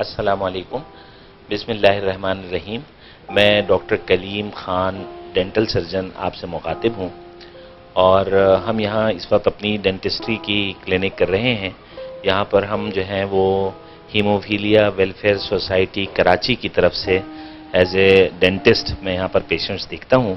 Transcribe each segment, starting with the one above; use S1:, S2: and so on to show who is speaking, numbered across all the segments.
S1: السلام علیکم. بسم اللہ الرحمن الرحیم. میں ڈاکٹر کلیم خان ڈینٹل سرجن آپ سے مخاطب ہوں، اور ہم یہاں اس وقت اپنی ڈینٹسٹری کی کلینک کر رہے ہیں. یہاں پر ہم جو ہیں وہ ہیموفیلیا ویلفیئر سوسائٹی کراچی کی طرف سے ایز اے ڈینٹسٹ میں یہاں پر پیشنٹس دیکھتا ہوں،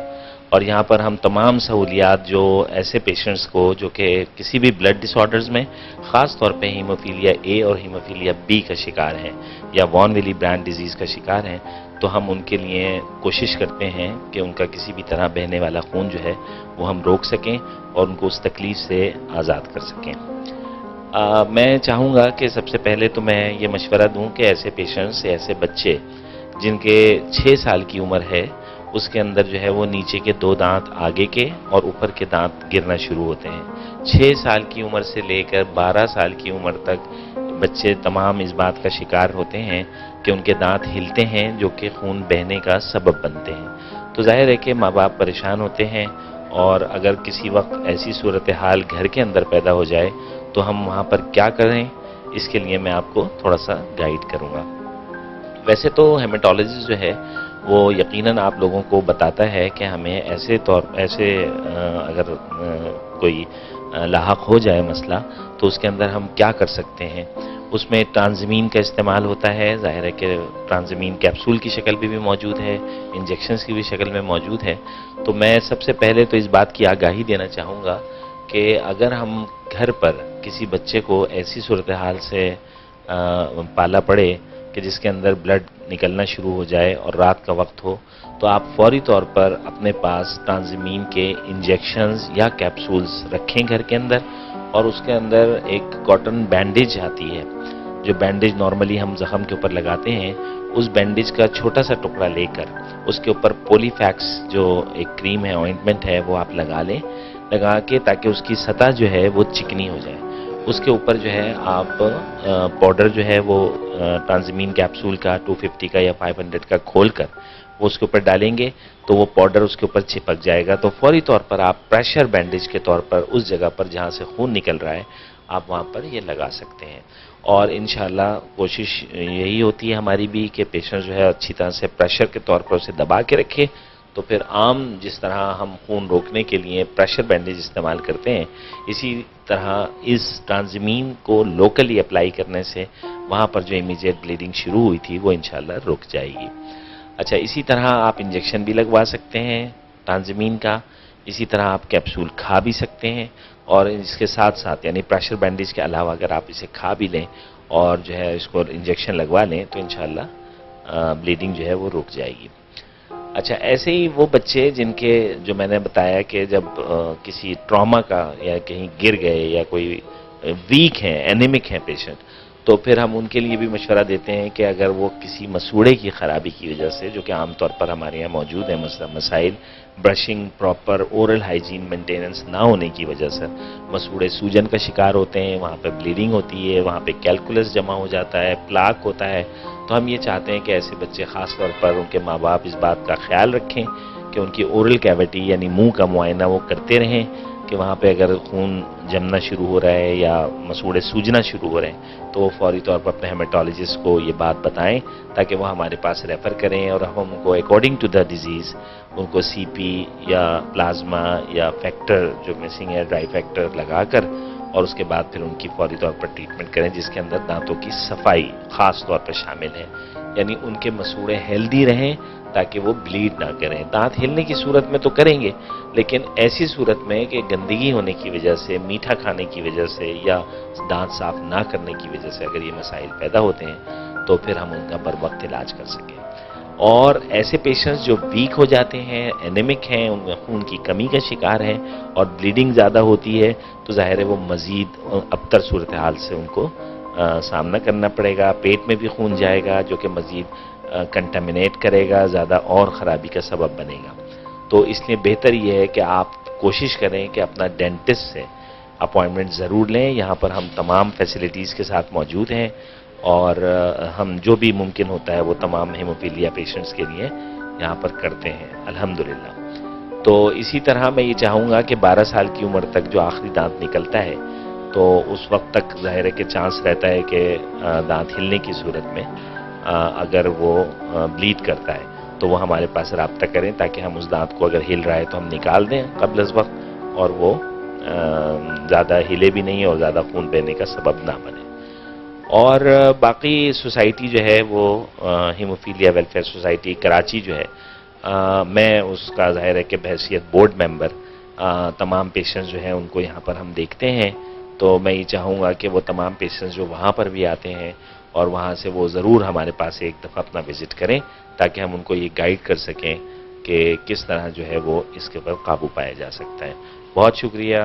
S1: اور یہاں پر ہم تمام سہولیات جو ایسے پیشنٹس کو جو کہ کسی بھی بلڈ ڈس آرڈرز میں خاص طور پہ ہیموفیلیا اے اور ہیموفیلیا بی کا شکار ہیں یا وان ویلی برانڈ ڈیزیز کا شکار ہیں، تو ہم ان کے لیے کوشش کرتے ہیں کہ ان کا کسی بھی طرح بہنے والا خون جو ہے وہ ہم روک سکیں اور ان کو اس تکلیف سے آزاد کر سکیں. میں چاہوں گا کہ سب سے پہلے تو میں یہ مشورہ دوں کہ ایسے پیشنٹس، ایسے بچے جن کے 6 سال کی عمر ہے، اس کے اندر جو ہے وہ نیچے کے 2 دانت آگے کے اور اوپر کے دانت گرنا شروع ہوتے ہیں. 6 سال کی عمر سے لے کر 12 سال کی عمر تک بچے تمام اس بات کا شکار ہوتے ہیں کہ ان کے دانت ہلتے ہیں، جو کہ خون بہنے کا سبب بنتے ہیں. تو ظاہر ہے کہ ماں باپ پریشان ہوتے ہیں، اور اگر کسی وقت ایسی صورتحال گھر کے اندر پیدا ہو جائے تو ہم وہاں پر کیا کریں، اس کے لیے میں آپ کو تھوڑا سا گائیڈ کروں گا. ویسے تو ہیماٹولوجسٹ جو ہے وہ یقیناً آپ لوگوں کو بتاتا ہے کہ ہمیں ایسے اگر کوئی لاحق ہو جائے مسئلہ تو اس کے اندر ہم کیا کر سکتے ہیں. اس میں ٹرانزمین کا استعمال ہوتا ہے. ظاہر ہے کہ ٹرانزمین کیپسول کی شکل بھی موجود ہے، انجیکشنز کی بھی شکل میں موجود ہے. تو میں سب سے پہلے تو اس بات کی آگاہی دینا چاہوں گا کہ اگر ہم گھر پر کسی بچے کو ایسی صورتحال سے پالا پڑے کہ جس کے اندر بلڈ نکلنا شروع ہو جائے اور رات کا وقت ہو، تو آپ فوری طور پر اپنے پاس ٹرانزمین کے انجیکشنز یا کیپسولز رکھیں گھر کے اندر، اور اس کے اندر ایک کاٹن بینڈیج آتی ہے، جو بینڈیج نارملی ہم زخم کے اوپر لگاتے ہیں، اس بینڈیج کا چھوٹا سا ٹکڑا لے کر اس کے اوپر پولی فیکس جو ایک کریم ہے، آئنٹمنٹ ہے، وہ آپ لگا کے تاکہ اس کی سطح جو ہے وہ چکنی ہو جائے. اس کے اوپر جو ہے آپ پاؤڈر جو ہے وہ ٹرانزمین کیپسول کا 250 کا یا 500 کا کھول کر وہ اس کے اوپر ڈالیں گے تو وہ پاؤڈر اس کے اوپر چپک جائے گا. تو فوری طور پر آپ پریشر بینڈیج کے طور پر اس جگہ پر جہاں سے خون نکل رہا ہے آپ وہاں پر یہ لگا سکتے ہیں. اور انشاءاللہ کوشش یہی ہوتی ہے ہماری بھی کہ پیشنٹ جو ہے اچھی طرح سے پریشر کے طور پر اسے دبا کے رکھے. تو پھر عام جس طرح ہم خون روکنے کے لیے پریشر بینڈیج استعمال کرتے ہیں، اسی طرح اس ٹرانزمین کو لوکلی اپلائی کرنے سے وہاں پر جو امیجیٹ بلیڈنگ شروع ہوئی تھی وہ انشاءاللہ رک جائے گی. اچھا، اسی طرح آپ انجیکشن بھی لگوا سکتے ہیں ٹرانزمین کا. اسی طرح آپ کیپسول کھا بھی سکتے ہیں، اور اس کے ساتھ ساتھ یعنی پریشر بینڈیج کے علاوہ اگر آپ اسے کھا بھی لیں اور جو ہے اس کو انجیکشن لگوا لیں تو انشاءاللہ بلیڈنگ جو ہے وہ رک جائے گی. اچھا، ایسے ہی وہ بچے جن کے جو میں نے بتایا کہ جب کسی ٹراما کا یا کہیں گر گئے یا کوئی ویک ہیں، اینیمک ہیں پیشنٹ، تو پھر ہم ان کے لیے بھی مشورہ دیتے ہیں کہ اگر وہ کسی مسوڑے کی خرابی کی وجہ سے، جو کہ عام طور پر ہمارے یہاں موجود ہیں مسائل، brushing, proper oral hygiene maintenance نہ ہونے کی وجہ سے مسوڑے سوجن کا شکار ہوتے ہیں، وہاں پہ بلیڈنگ ہوتی ہے، وہاں پہ کیلکولس جمع ہو جاتا ہے، پلاک ہوتا ہے. تو ہم یہ چاہتے ہیں کہ ایسے بچے خاص طور پر ان کے ماں باپ اس بات کا خیال رکھیں کہ ان کی اورل کیویٹی یعنی منہ کا معائنہ وہ کرتے رہیں کہ وہاں پہ اگر خون جمنا شروع ہو رہا ہے یا مسوڑے سوجنا شروع ہو رہے ہیں تو وہ فوری طور پر اپنے ہیماٹولوجسٹ کو یہ بات بتائیں تاکہ وہ ہمارے پاس ریفر کریں، اور ہم ان کو اکارڈنگ ٹو دا ڈیزیز ان کو سی پی یا پلازما یا فیکٹر جو مسنگ ہے ڈرائی فیکٹر لگا کر، اور اس کے بعد پھر ان کی فوری طور پر ٹریٹمنٹ کریں، جس کے اندر دانتوں کی صفائی خاص طور پر شامل ہے. یعنی ان کے مسوڑے ہیلدی رہیں تاکہ وہ بلیڈ نہ کریں. دانت ہلنے کی صورت میں تو کریں گے، لیکن ایسی صورت میں کہ گندگی ہونے کی وجہ سے، میٹھا کھانے کی وجہ سے یا دانت صاف نہ کرنے کی وجہ سے اگر یہ مسائل پیدا ہوتے ہیں تو پھر ہم ان کا بر وقت علاج کر سکیں. اور ایسے پیشنٹس جو ویک ہو جاتے ہیں، اینیمک ہیں، ان میں خون کی کمی کا شکار ہیں اور بلیڈنگ زیادہ ہوتی ہے، تو ظاہر ہے وہ مزید ابتر صورتحال سے ان کو سامنا کرنا پڑے گا. پیٹ میں بھی خون جائے گا جو کہ مزید کنٹامینیٹ کرے گا، زیادہ اور خرابی کا سبب بنے گا. تو اس لیے بہتر یہ ہے کہ آپ کوشش کریں کہ اپنا ڈینٹسٹ سے اپوائنٹمنٹ ضرور لیں. یہاں پر ہم تمام فیسلٹیز کے ساتھ موجود ہیں، اور ہم جو بھی ممکن ہوتا ہے وہ تمام ہیموفیلیا پیشنٹس کے لیے یہاں پر کرتے ہیں الحمدللہ. تو اسی طرح میں یہ چاہوں گا کہ 12 سال کی عمر تک جو آخری دانت نکلتا ہے تو اس وقت تک ظاہر ہے کہ چانس رہتا ہے کہ دانت ہلنے کی صورت میں اگر وہ بلیڈ کرتا ہے تو وہ ہمارے پاس رابطہ کریں تاکہ ہم اس دانت کو اگر ہل رہا ہے تو ہم نکال دیں قبل از وقت اور وہ زیادہ ہلے بھی نہیں اور زیادہ خون بہنے کا سبب نہ بنے. اور باقی سوسائٹی جو ہے وہ ہیموفیلیا ویلفیئر سوسائٹی کراچی جو ہے میں اس کا ظاہر ہے کہ بحیثیت بورڈ ممبر تمام پیشنٹس جو ہیں ان کو یہاں پر ہم دیکھتے ہیں. تو میں یہ چاہوں گا کہ وہ تمام پیشنٹس جو وہاں پر بھی آتے ہیں اور وہاں سے وہ ضرور ہمارے پاس ایک دفعہ اپنا وزٹ کریں تاکہ ہم ان کو یہ گائیڈ کر سکیں کہ کس طرح جو ہے وہ اس کے اوپر قابو پایا جا سکتا ہے. بہت شکریہ.